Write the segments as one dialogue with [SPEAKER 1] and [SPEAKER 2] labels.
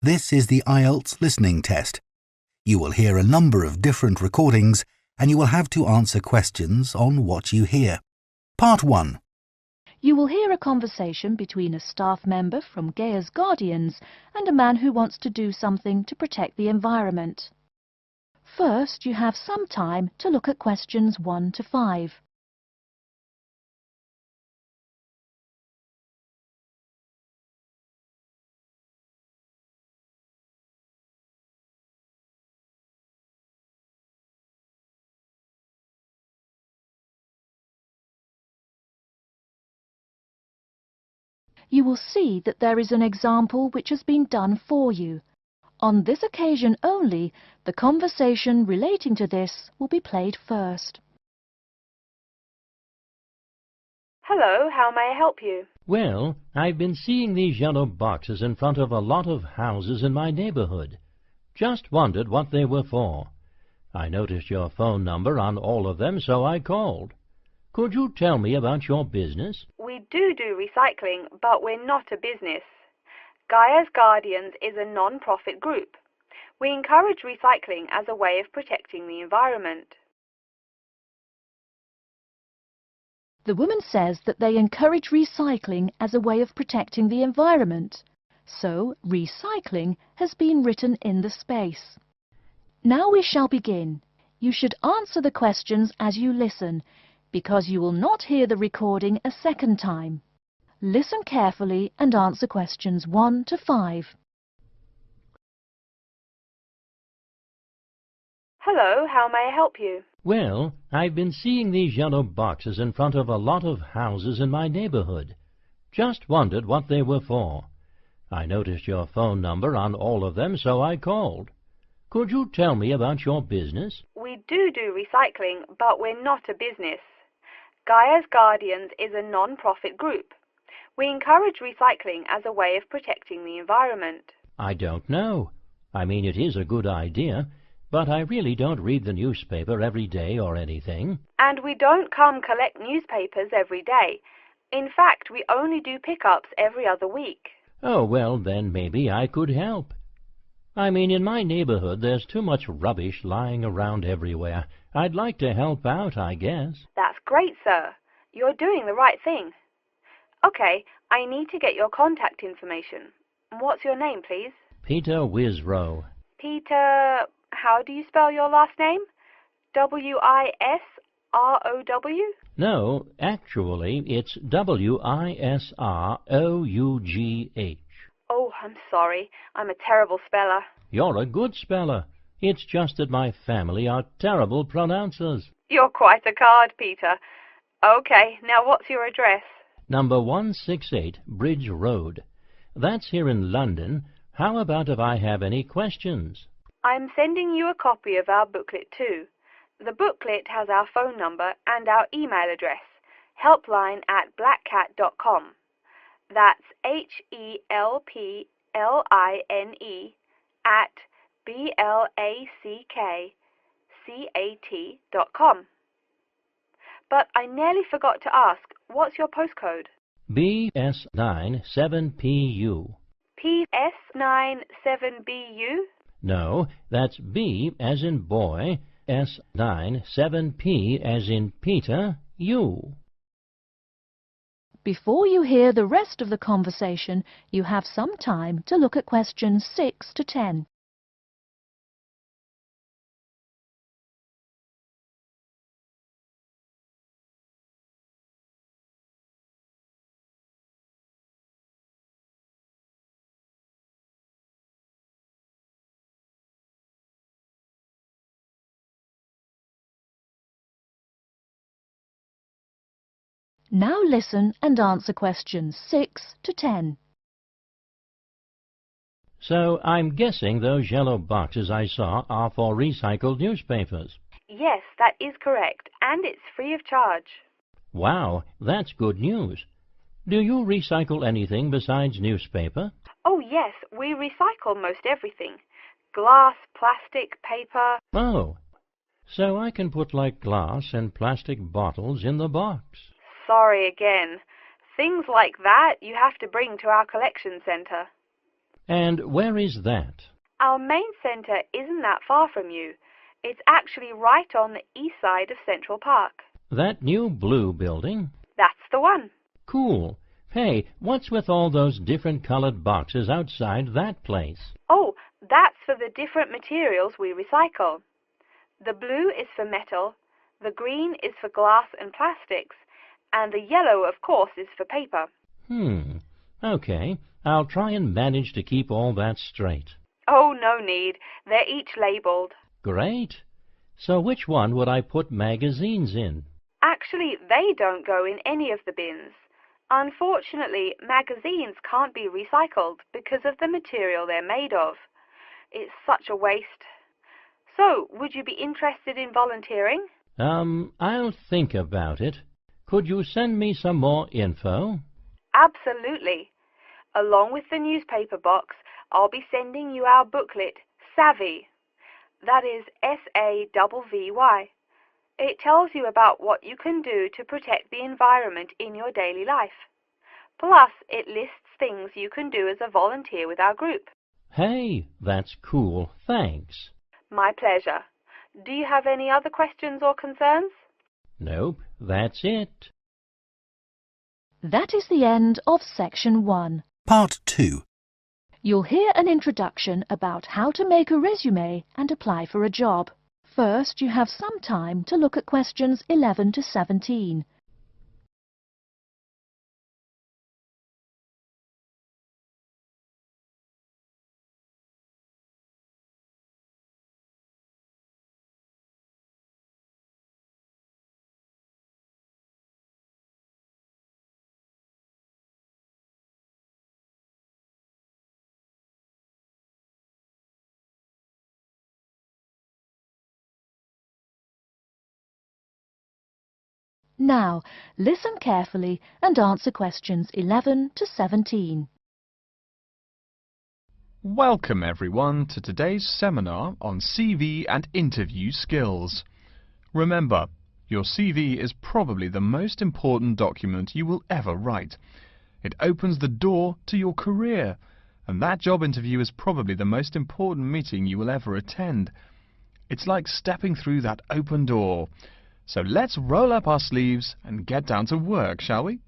[SPEAKER 1] This is the IELTS listening test. You will hear a number of different recordings and you will have to answer questions on what you hear. Part 1.
[SPEAKER 2] You will hear a conversation between a staff member from Gaia's Guardians and a man who wants to do something to protect the environment. First, you have some time to look at questions 1 to 5. You will see that there is an example which has been done for you. On this occasion only, the conversation relating to this will be played first.
[SPEAKER 3] Hello, how may I help you?
[SPEAKER 4] Well, I've been seeing these yellow boxes in front of a lot of houses in my neighborhood. Just wondered what they were for. I noticed your phone number on all of them, so I called. Could you tell me about your business?
[SPEAKER 3] We do recycling, but we're not a business. Gaia's Guardians is a non-profit group. We encourage recycling as a way of protecting the environment.
[SPEAKER 2] The woman says that they encourage recycling as a way of protecting the environment. So, recycling has been written in the space. Now we shall begin. You should answer the questions as you listen, because you will not hear the recording a second time. Listen carefully and answer questions 1 to 5.
[SPEAKER 3] Hello, how may I help you?
[SPEAKER 4] Well, I've been seeing these yellow boxes in front of a lot of houses in my neighborhood. Just wondered what they were for. I noticed your phone number on all of them, so I called. Could you tell me about your business?
[SPEAKER 3] We do recycling, but we're not a business. Gaia's Guardians is a non-profit group. We encourage recycling as a way of protecting the environment.
[SPEAKER 4] I don't know. I mean, it is a good idea, but I really don't read the newspaper every day or anything.
[SPEAKER 3] And we don't come collect newspapers every day. In fact, we only do pickups every other week.
[SPEAKER 4] Oh, well, then maybe I could help. I mean, in my neighborhood there's too much rubbish lying around everywhere. I'd like to help out, I guess.
[SPEAKER 3] That's great, sir. You're doing the right thing. Okay, I need to get your contact information. What's your name, please?
[SPEAKER 4] Peter Wisrow.
[SPEAKER 3] Peter, how do you spell your last name? W-I-S-R-O-W?
[SPEAKER 4] No, actually, it's W-I-S-R-O-U-G-H.
[SPEAKER 3] Oh, I'm sorry. I'm a terrible speller.
[SPEAKER 4] You're a good speller. It's just that my family are terrible pronouncers.
[SPEAKER 3] You're quite a card, Peter. Okay, now what's your address?
[SPEAKER 4] Number 168 Bridge Road. That's here in London. How about if I have any questions?
[SPEAKER 3] I'm sending you a copy of our booklet too. The booklet has our phone number and our email address, helpline@blackcat.com. That's HELPLINE at BLACKCAT.com. But I nearly forgot to ask, what's your postcode?
[SPEAKER 4] BS97PU.
[SPEAKER 3] PS97BU?
[SPEAKER 4] No, that's B as in boy, S97P as in Peter, U.
[SPEAKER 2] Before you hear the rest of the conversation, you have some time to look at questions 6 to 10. Now listen and answer questions 6 to 10.
[SPEAKER 4] So I'm guessing those yellow boxes I saw are for recycled newspapers.
[SPEAKER 3] Yes, that is correct, and it's free of charge.
[SPEAKER 4] Wow, that's good news. Do you recycle anything besides newspaper?
[SPEAKER 3] Oh yes, we recycle most everything. Glass, plastic, paper.
[SPEAKER 4] Oh, so I can put like glass and plastic bottles in the box.
[SPEAKER 3] Sorry again. Things like that you have to bring to our collection centre.
[SPEAKER 4] And where is that?
[SPEAKER 3] Our main centre isn't that far from you. It's actually right on the east side of Central Park.
[SPEAKER 4] That new blue building?
[SPEAKER 3] That's the one.
[SPEAKER 4] Cool. Hey, what's with all those different colored boxes outside that place?
[SPEAKER 3] Oh, that's for the different materials we recycle. The blue is for metal, the green is for glass and plastics, and the yellow, of course, is for paper.
[SPEAKER 4] Okay. I'll try and manage to keep all that straight.
[SPEAKER 3] Oh, no need. They're each labelled.
[SPEAKER 4] Great. So which one would I put magazines in?
[SPEAKER 3] Actually, they don't go in any of the bins. Unfortunately, magazines can't be recycled because of the material they're made of. It's such a waste. So, would you be interested in volunteering?
[SPEAKER 4] I'll think about it. Could you send me some more info?
[SPEAKER 3] Absolutely. Along with the newspaper box, I'll be sending you our booklet, Savvy. That is SAVVY. It tells you about what you can do to protect the environment in your daily life. Plus, it lists things you can do as a volunteer with our group.
[SPEAKER 4] Hey, that's cool. Thanks.
[SPEAKER 3] My pleasure. Do you have any other questions or concerns?
[SPEAKER 4] Nope, that's it.
[SPEAKER 2] That is the end of Section 1.
[SPEAKER 1] Part 2.
[SPEAKER 2] You'll hear an introduction about how to make a resume and apply for a job. First, you have some time to look at questions 11 to 17. Now, listen carefully and answer questions 11 to 17.
[SPEAKER 5] Welcome everyone to today's seminar on CV and interview skills. Remember, your CV is probably the most important document you will ever write. It opens the door to your career, and that job interview is probably the most important meeting you will ever attend. It's like stepping through that open door. So let's roll up our sleeves and get down to work, shall we?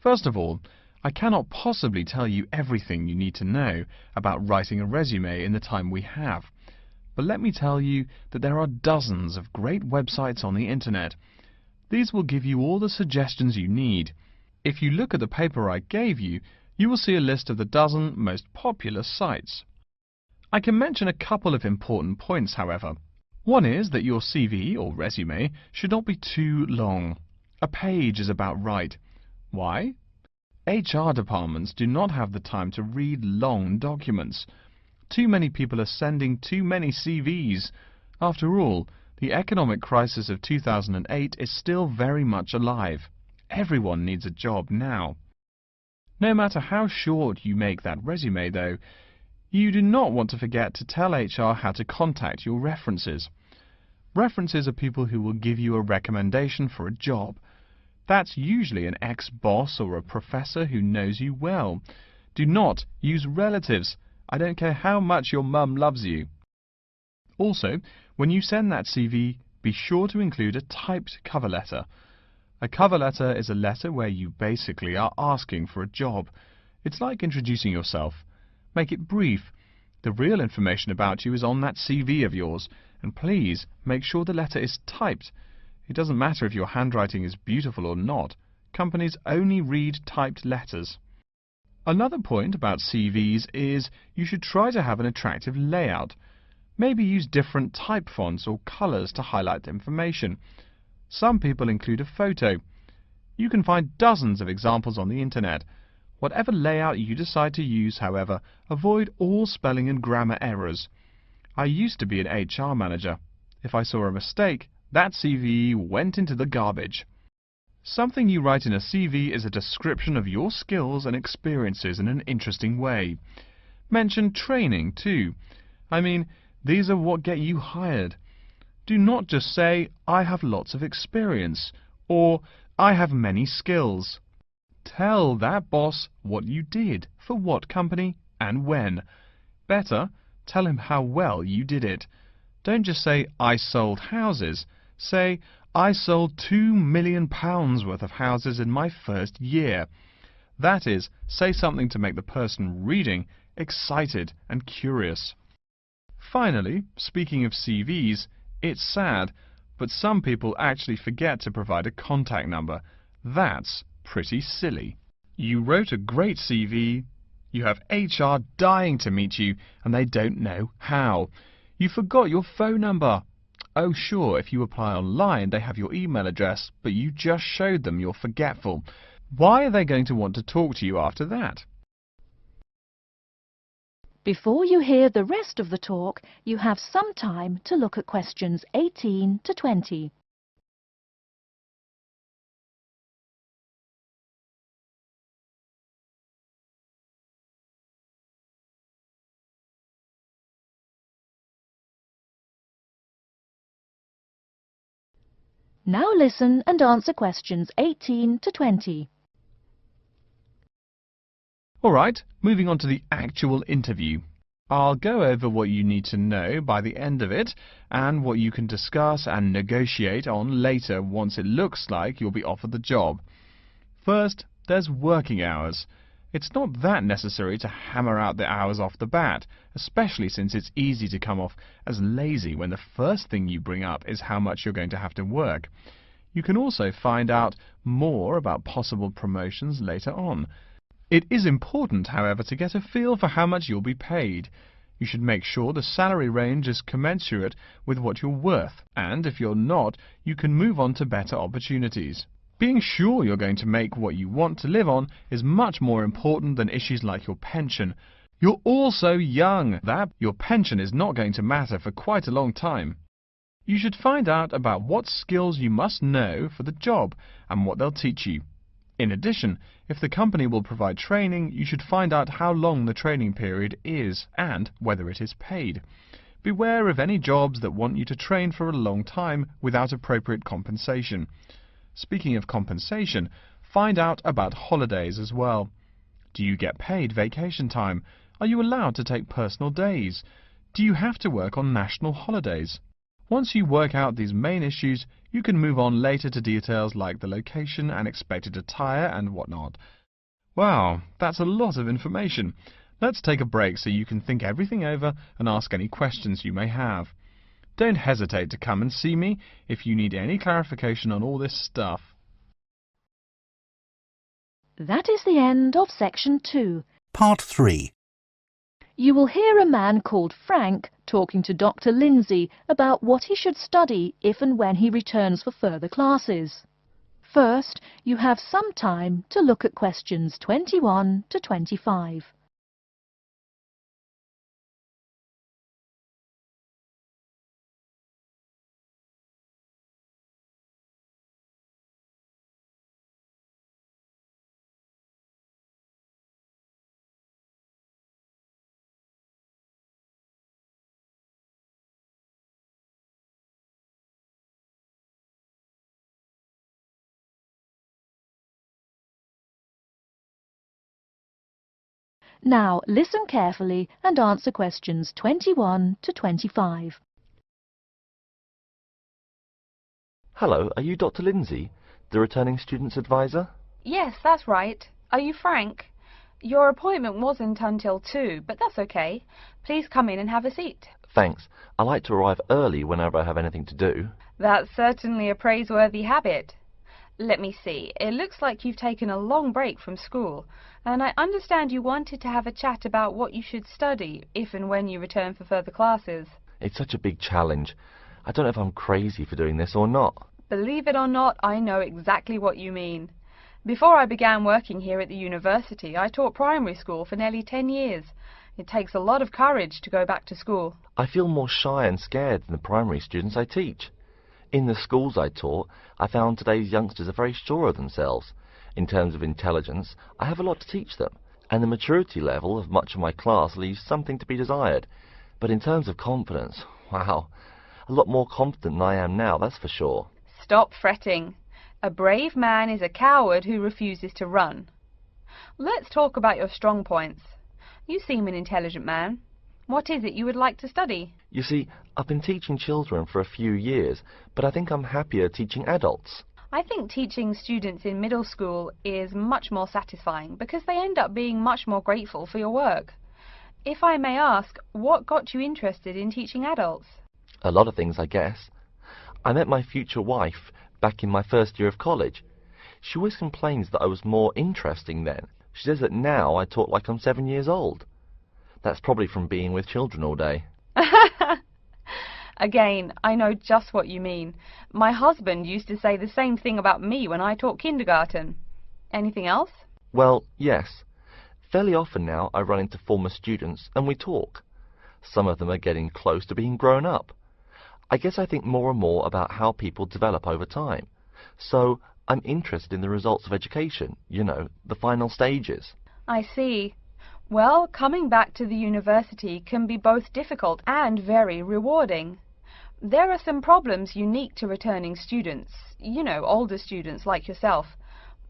[SPEAKER 5] First of all, I cannot possibly tell you everything you need to know about writing a resume in the time we have. But let me tell you that there are dozens of great websites on the internet. These will give you all the suggestions you need. If you look at the paper I gave you, you will see a list of the dozen most popular sites. I can mention a couple of important points, however. One is that your CV or resume should not be too long. A page is about right. Why? HR departments do not have the time to read long documents. Too many people are sending too many CVs. After all, the economic crisis of 2008 is still very much alive. Everyone needs a job now. No matter how short you make that resume, though, you do not want to forget to tell HR how to contact your references. References are people who will give you a recommendation for a job. That's usually an ex-boss or a professor who knows you well. Do not use relatives. I don't care how much your mum loves you. Also, when you send that CV, be sure to include a typed cover letter. A cover letter is a letter where you basically are asking for a job. It's like introducing yourself. Make it brief. The real information about you is on that CV of yours, and please make sure the letter is typed. It doesn't matter if your handwriting is beautiful or not. Companies only read typed letters. Another point about CVs is you should try to have an attractive layout. Maybe use different type fonts or colors to highlight information. Some people include a photo. You can find dozens of examples on the internet. Whatever layout you decide to use, however, avoid all spelling and grammar errors. I used to be an HR manager. If I saw a mistake, that CV went into the garbage. Something you write in a CV is a description of your skills and experiences in an interesting way. Mention training, too. I mean, these are what get you hired. Do not just say, I have lots of experience, or I have many skills. Tell that boss what you did, for what company, and when. Better, tell him how well you did it. Don't just say, I sold houses. Say, I sold £2 million worth of houses in my first year. That is, say something to make the person reading excited and curious. Finally, speaking of CVs, it's sad, but some people actually forget to provide a contact number. That's pretty silly. You wrote a great CV, you have HR dying to meet you, and they don't know how. You forgot your phone number. Oh sure, if you apply online they have your email address, but you just showed them you're forgetful. Why are they going to want to talk to you after that?
[SPEAKER 2] Before you hear the rest of the talk, you have some time to look at questions 18 to 20. Now listen and answer questions 18 to 20.
[SPEAKER 5] Alright, moving on to the actual interview. I'll go over what you need to know by the end of it, and what you can discuss and negotiate on later once it looks like you'll be offered the job. First, there's working hours. It's not that necessary to hammer out the hours off the bat, especially since it's easy to come off as lazy when the first thing you bring up is how much you're going to have to work. You can also find out more about possible promotions later on. It is important, however, to get a feel for how much you'll be paid. You should make sure the salary range is commensurate with what you're worth, and if you're not, you can move on to better opportunities. Being sure you're going to make what you want to live on is much more important than issues like your pension. You're all so young that your pension is not going to matter for quite a long time. You should find out about what skills you must know for the job and what they'll teach you. In addition, if the company will provide training, you should find out how long the training period is and whether it is paid. Beware of any jobs that want you to train for a long time without appropriate compensation. Speaking of compensation, find out about holidays as well. Do you get paid vacation time? Are you allowed to take personal days? Do you have to work on national holidays? Once you work out these main issues, you can move on later to details like the location and expected attire and whatnot. Wow, that's a lot of information. Let's take a break so you can think everything over and ask any questions you may have. Don't hesitate to come and see me if you need any clarification on all this stuff.
[SPEAKER 2] That is the end of section 2.
[SPEAKER 1] Part 3.
[SPEAKER 2] You will hear a man called Frank talking to Dr. Lindsay about what he should study if and when he returns for further classes. First, you have some time to look at questions 21 to 25. Now listen carefully and answer questions 21 to 25.
[SPEAKER 6] Hello, are you Dr. Lindsay, the returning student's advisor?
[SPEAKER 3] Yes, that's right. Are you Frank? Your appointment wasn't until 2, but that's okay. Please come in and have a seat.
[SPEAKER 6] Thanks. I like to arrive early whenever I have anything to do.
[SPEAKER 3] That's certainly a praiseworthy habit. Let me see. It looks like you've taken a long break from school, and I understand you wanted to have a chat about what you should study if and when you return for further classes.
[SPEAKER 6] It's such a big challenge. I don't know if I'm crazy for doing this or not.
[SPEAKER 3] Believe it or not, I know exactly what you mean. Before I began working here at the university, I taught primary school for nearly 10 years. It takes a lot of courage to go back to school.
[SPEAKER 6] I feel more shy and scared than the primary students I teach. In the schools I taught, I found today's youngsters are very sure of themselves. In terms of intelligence, I have a lot to teach them, and the maturity level of much of my class leaves something to be desired. But in terms of confidence, wow, a lot more confident than I am now, that's for sure.
[SPEAKER 3] Stop fretting. A brave man is a coward who refuses to run. Let's talk about your strong points. You seem an intelligent man. What is it you would like to study?
[SPEAKER 6] You see, I've been teaching children for a few years, but I think I'm happier teaching adults.
[SPEAKER 3] I think teaching students in middle school is much more satisfying because they end up being much more grateful for your work. If I may ask, what got you interested in teaching adults?
[SPEAKER 6] A lot of things, I guess. I met my future wife back in my first year of college. She always complains that I was more interesting then. She says that now I talk like I'm 7 years old. That's probably from being with children all day.
[SPEAKER 3] Again, I know just what you mean. My husband used to say the same thing about me when I taught kindergarten. Anything else?
[SPEAKER 6] Well, yes. Fairly often now I run into former students and we talk. Some of them are getting close to being grown up. I guess I think more and more about how people develop over time. So I'm interested in the results of education, you know, the final stages.
[SPEAKER 3] I see. Well, coming back to the university can be both difficult and very rewarding. There are some problems unique to returning students, you know, older students like yourself.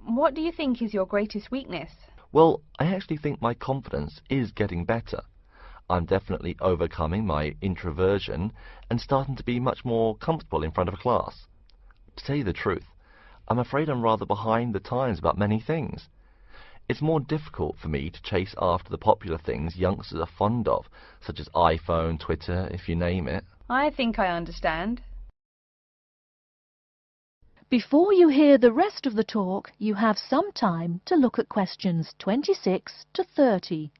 [SPEAKER 3] What do you think is your greatest weakness?
[SPEAKER 6] Well, I actually think my confidence is getting better. I'm definitely overcoming my introversion and starting to be much more comfortable in front of a class. To tell you the truth, I'm afraid I'm rather behind the times about many things. It's more difficult for me to chase after the popular things youngsters are fond of, such as iPhone, Twitter, if you name it.
[SPEAKER 3] I think I understand.
[SPEAKER 2] Before you hear the rest of the talk, you have some time to look at questions 26 to 30.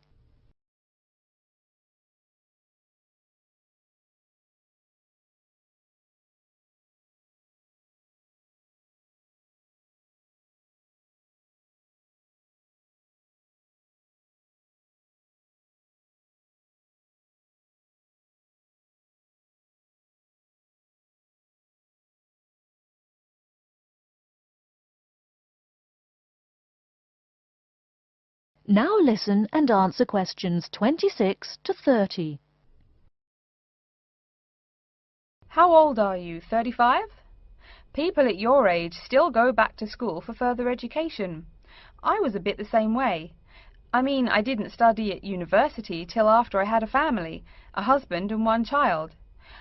[SPEAKER 2] Now listen and answer questions 26 to 30.
[SPEAKER 3] How old are you? 35? People at your age still go back to school for further education. I was a bit the same way. I mean, I didn't study at university till after I had a family, a husband and one child.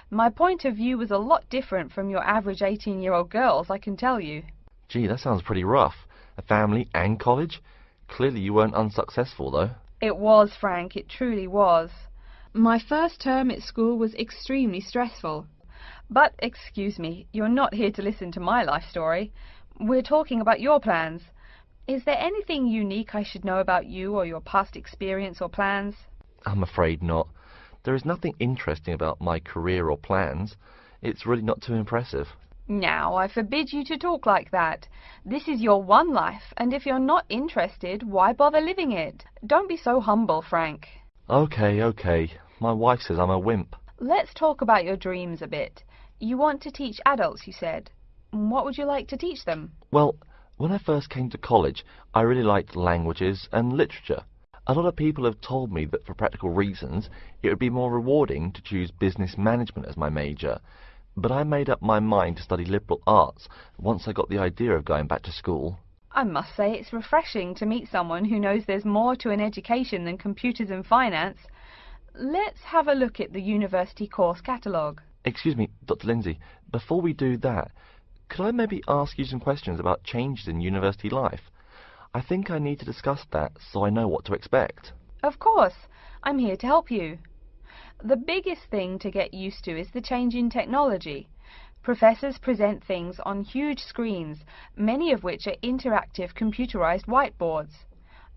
[SPEAKER 3] My point of view was a lot different from your average 18-year-old girls, I can tell you.
[SPEAKER 6] Gee, that sounds pretty rough. A family and college? Clearly you weren't unsuccessful, though.
[SPEAKER 3] It was, Frank, it truly was. My first term at school was extremely stressful. But, excuse me, you're not here to listen to my life story. We're talking about your plans. Is there anything unique I should know about you or your past experience or plans?
[SPEAKER 6] I'm afraid not. There is nothing interesting about my career or plans. It's really not too impressive.
[SPEAKER 3] Now, I forbid you to talk like that. This is your one life, and if you're not interested, why bother living it? Don't be so humble, Frank.
[SPEAKER 6] Okay. My wife says I'm a wimp.
[SPEAKER 3] Let's talk about your dreams a bit. You want to teach adults, you said. What would you like to teach them?
[SPEAKER 6] Well, when I first came to college, I really liked languages and literature. A lot of people have told me that for practical reasons, it would be more rewarding to choose business management as my major. But I made up my mind to study liberal arts once I got the idea of going back to school.
[SPEAKER 3] I must say it's refreshing to meet someone who knows there's more to an education than computers and finance. Let's have a look at the university course catalogue.
[SPEAKER 6] Excuse me, Dr. Lindsay, before we do that, could I maybe ask you some questions about changes in university life? I think I need to discuss that so I know what to expect.
[SPEAKER 3] Of course, I'm here to help you. The biggest thing to get used to is the change in technology. Professors present things on huge screens, many of which are interactive computerized whiteboards.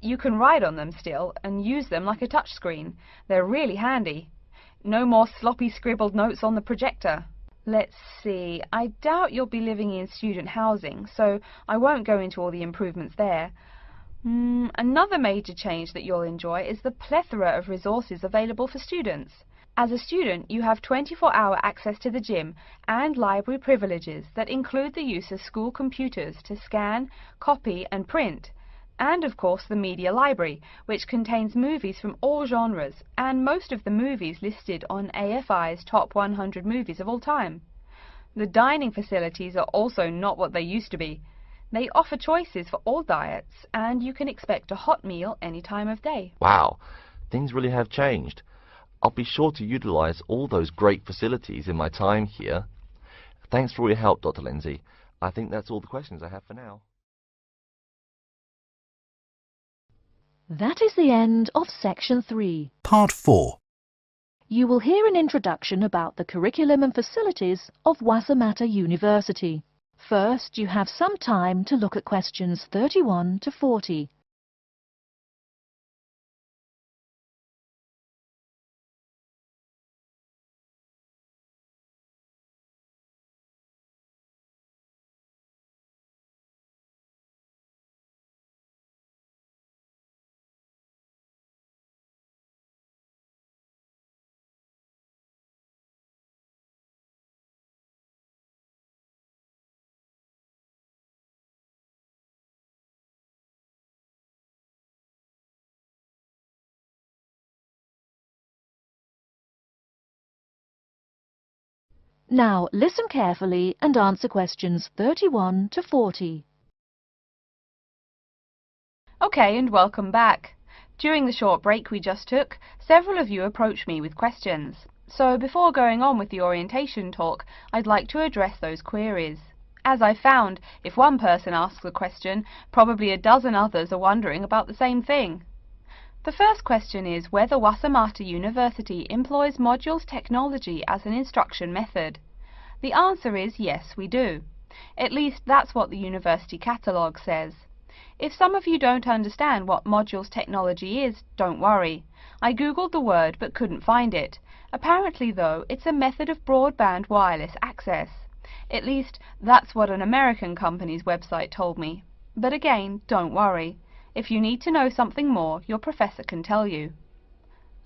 [SPEAKER 3] You can write on them still and use them like a touchscreen. They're really handy. No more sloppy scribbled notes on the projector. Let's see, I doubt you'll be living in student housing, so I won't go into all the improvements there. Another major change that you'll enjoy is the plethora of resources available for students. As a student, you have 24-hour access to the gym and library privileges that include the use of school computers to scan, copy and print. And of course the media library, which contains movies from all genres and most of the movies listed on AFI's top 100 movies of all time. The dining facilities are also not what they used to be. They offer choices for all diets and you can expect a hot meal any time of day.
[SPEAKER 6] Wow, Things really have changed. I'll be sure to utilize all those great facilities in my time here. Thanks for all your help, Dr. Lindsay. I think that's all the questions I have for now.
[SPEAKER 2] That is the end of Section 3.
[SPEAKER 1] Part 4.
[SPEAKER 2] You will hear an introduction about the curriculum and facilities of IELTS University. First, you have some time to look at questions 31 to 40. Now, listen carefully and answer questions 31 to 40.
[SPEAKER 3] Okay, and welcome back. During the short break we just took, several of you approached me with questions. So before going on with the orientation talk, I'd like to address those queries. As I found, if one person asks a question, probably a dozen others are wondering about the same thing. The first question is whether IELTS University employs modules technology as an instruction method. The answer is yes, we do. At least that's what the university catalogue says. If some of you don't understand what modules technology is, don't worry. I googled the word but couldn't find it. Apparently though, it's a method of broadband wireless access. At least that's what an American company's website told me. But again, don't worry. If you need to know something more, your professor can tell you.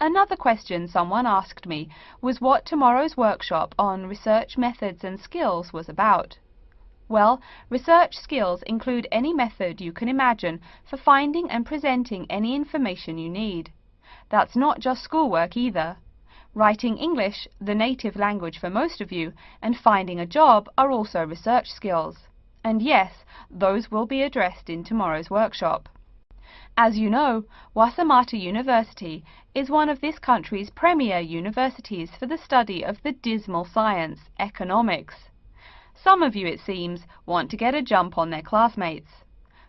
[SPEAKER 3] Another question someone asked me was what tomorrow's workshop on research methods and skills was about. Well, research skills include any method you can imagine for finding and presenting any information you need. That's not just schoolwork either. Writing English, the native language for most of you, and finding a job are also research skills. And yes, those will be addressed in tomorrow's workshop. As you know, IELTS University is one of this country's premier universities for the study of the dismal science, economics. Some of you, it seems, want to get a jump on their classmates.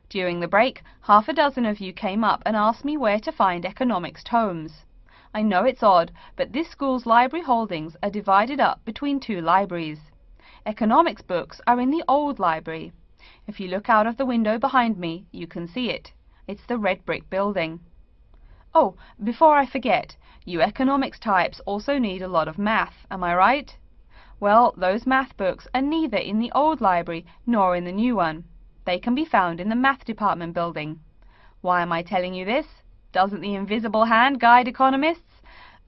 [SPEAKER 3] During the break, half a dozen of you came up and asked me where to find economics tomes. I know it's odd, but this school's library holdings are divided up between two libraries. Economics books are in the old library. If you look out of the window behind me, you can see it. It's the red brick building. Oh, before I forget, you economics types also need a lot of math, am I right? Well, those math books are neither in the old library nor in the new one. They can be found in the math department building. Why am I telling you this? Doesn't the invisible hand guide economists?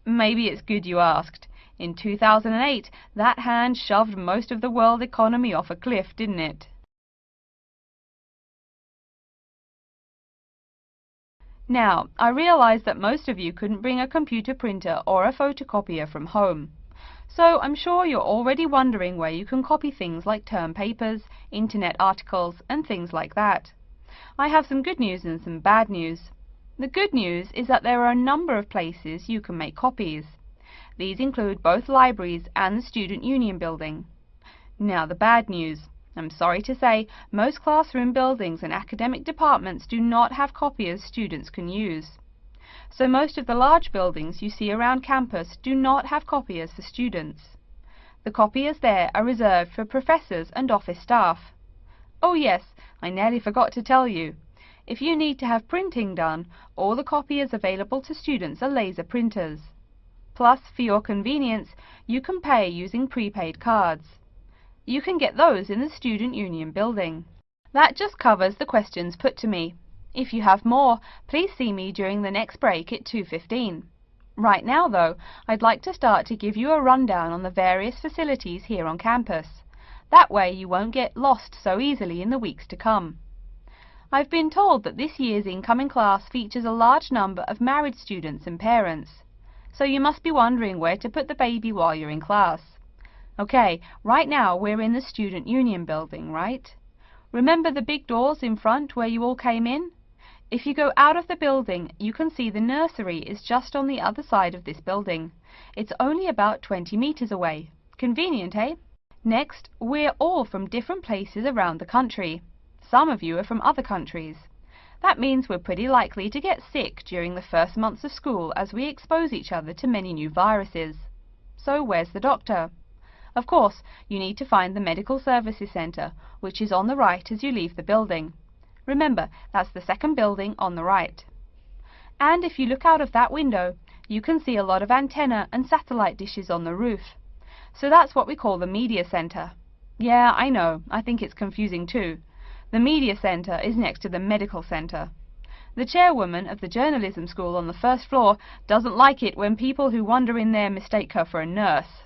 [SPEAKER 3] Maybe it's good you asked. In 2008, that hand shoved most of the world economy off a cliff, didn't it? Now, I realize that most of you couldn't bring a computer printer or a photocopier from home. So I'm sure you're already wondering where you can copy things like term papers, internet articles, and things like that. I have some good news and some bad news. The good news is that there are a number of places you can make copies. These include both libraries and the Student Union building. Now the bad news. I'm sorry to say, most classroom buildings and academic departments do not have copiers students can use. So most of the large buildings you see around campus do not have copiers for students. The copiers there are reserved for professors and office staff. Oh yes, I nearly forgot to tell you. If you need to have printing done, all the copiers available to students are laser printers. Plus, for your convenience, you can pay using prepaid cards. You can get those in the Student Union building. That just covers the questions put to me. If you have more, please see me during the next break at 2:15. Right now, though, I'd like to start to give you a rundown on the various facilities here on campus. That way you won't get lost so easily in the weeks to come. I've been told that this year's incoming class features a large number of married students and parents. So you must be wondering where to put the baby while you're in class. Okay, right now we're in the Student Union building, right? Remember the big doors in front where you all came in?
[SPEAKER 7] If you go out of the building, you can see the nursery is just on the other side of this building. It's only about 20 meters away. Convenient, eh? Next, we're all from different places around the country. Some of you are from other countries. That means we're pretty likely to get sick during the first months of school as we expose each other to many new viruses. So where's the doctor? Of course, you need to find the Medical Services Centre, which is on the right as you leave the building. Remember, that's the second building on the right. And if you look out of that window, you can see a lot of antenna and satellite dishes on the roof. So that's what we call the Media Centre. Yeah, I know, I think it's confusing too. The Media Centre is next to the Medical Centre. The chairwoman of the journalism school on the first floor doesn't like it when people who wander in there mistake her for a nurse.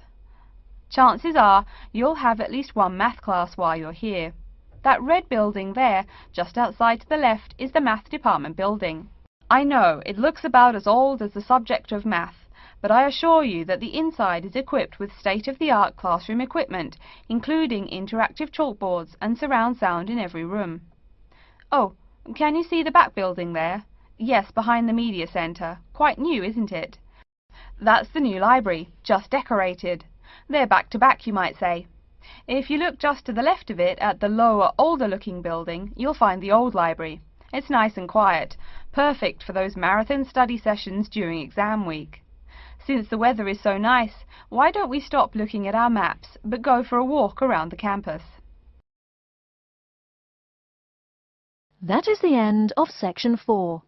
[SPEAKER 7] Chances are you'll have at least one math class while you're here. That red building there, just outside to the left, is the math department building. I know, it looks about as old as the subject of math, but I assure you that the inside is equipped with state-of-the-art classroom equipment, including interactive chalkboards and surround sound in every room. Oh, can you see the back building there? Yes, behind the Media Centre. Quite new, isn't it? That's the new library, just decorated. They're back to back, you might say. If you look just to the left of it at the lower, older-looking building, you'll find the old library. It's nice and quiet, perfect for those marathon study sessions during exam week. Since the weather is so nice, why don't we stop looking at our maps, but go for a walk around the campus?
[SPEAKER 2] That is the end of section 4.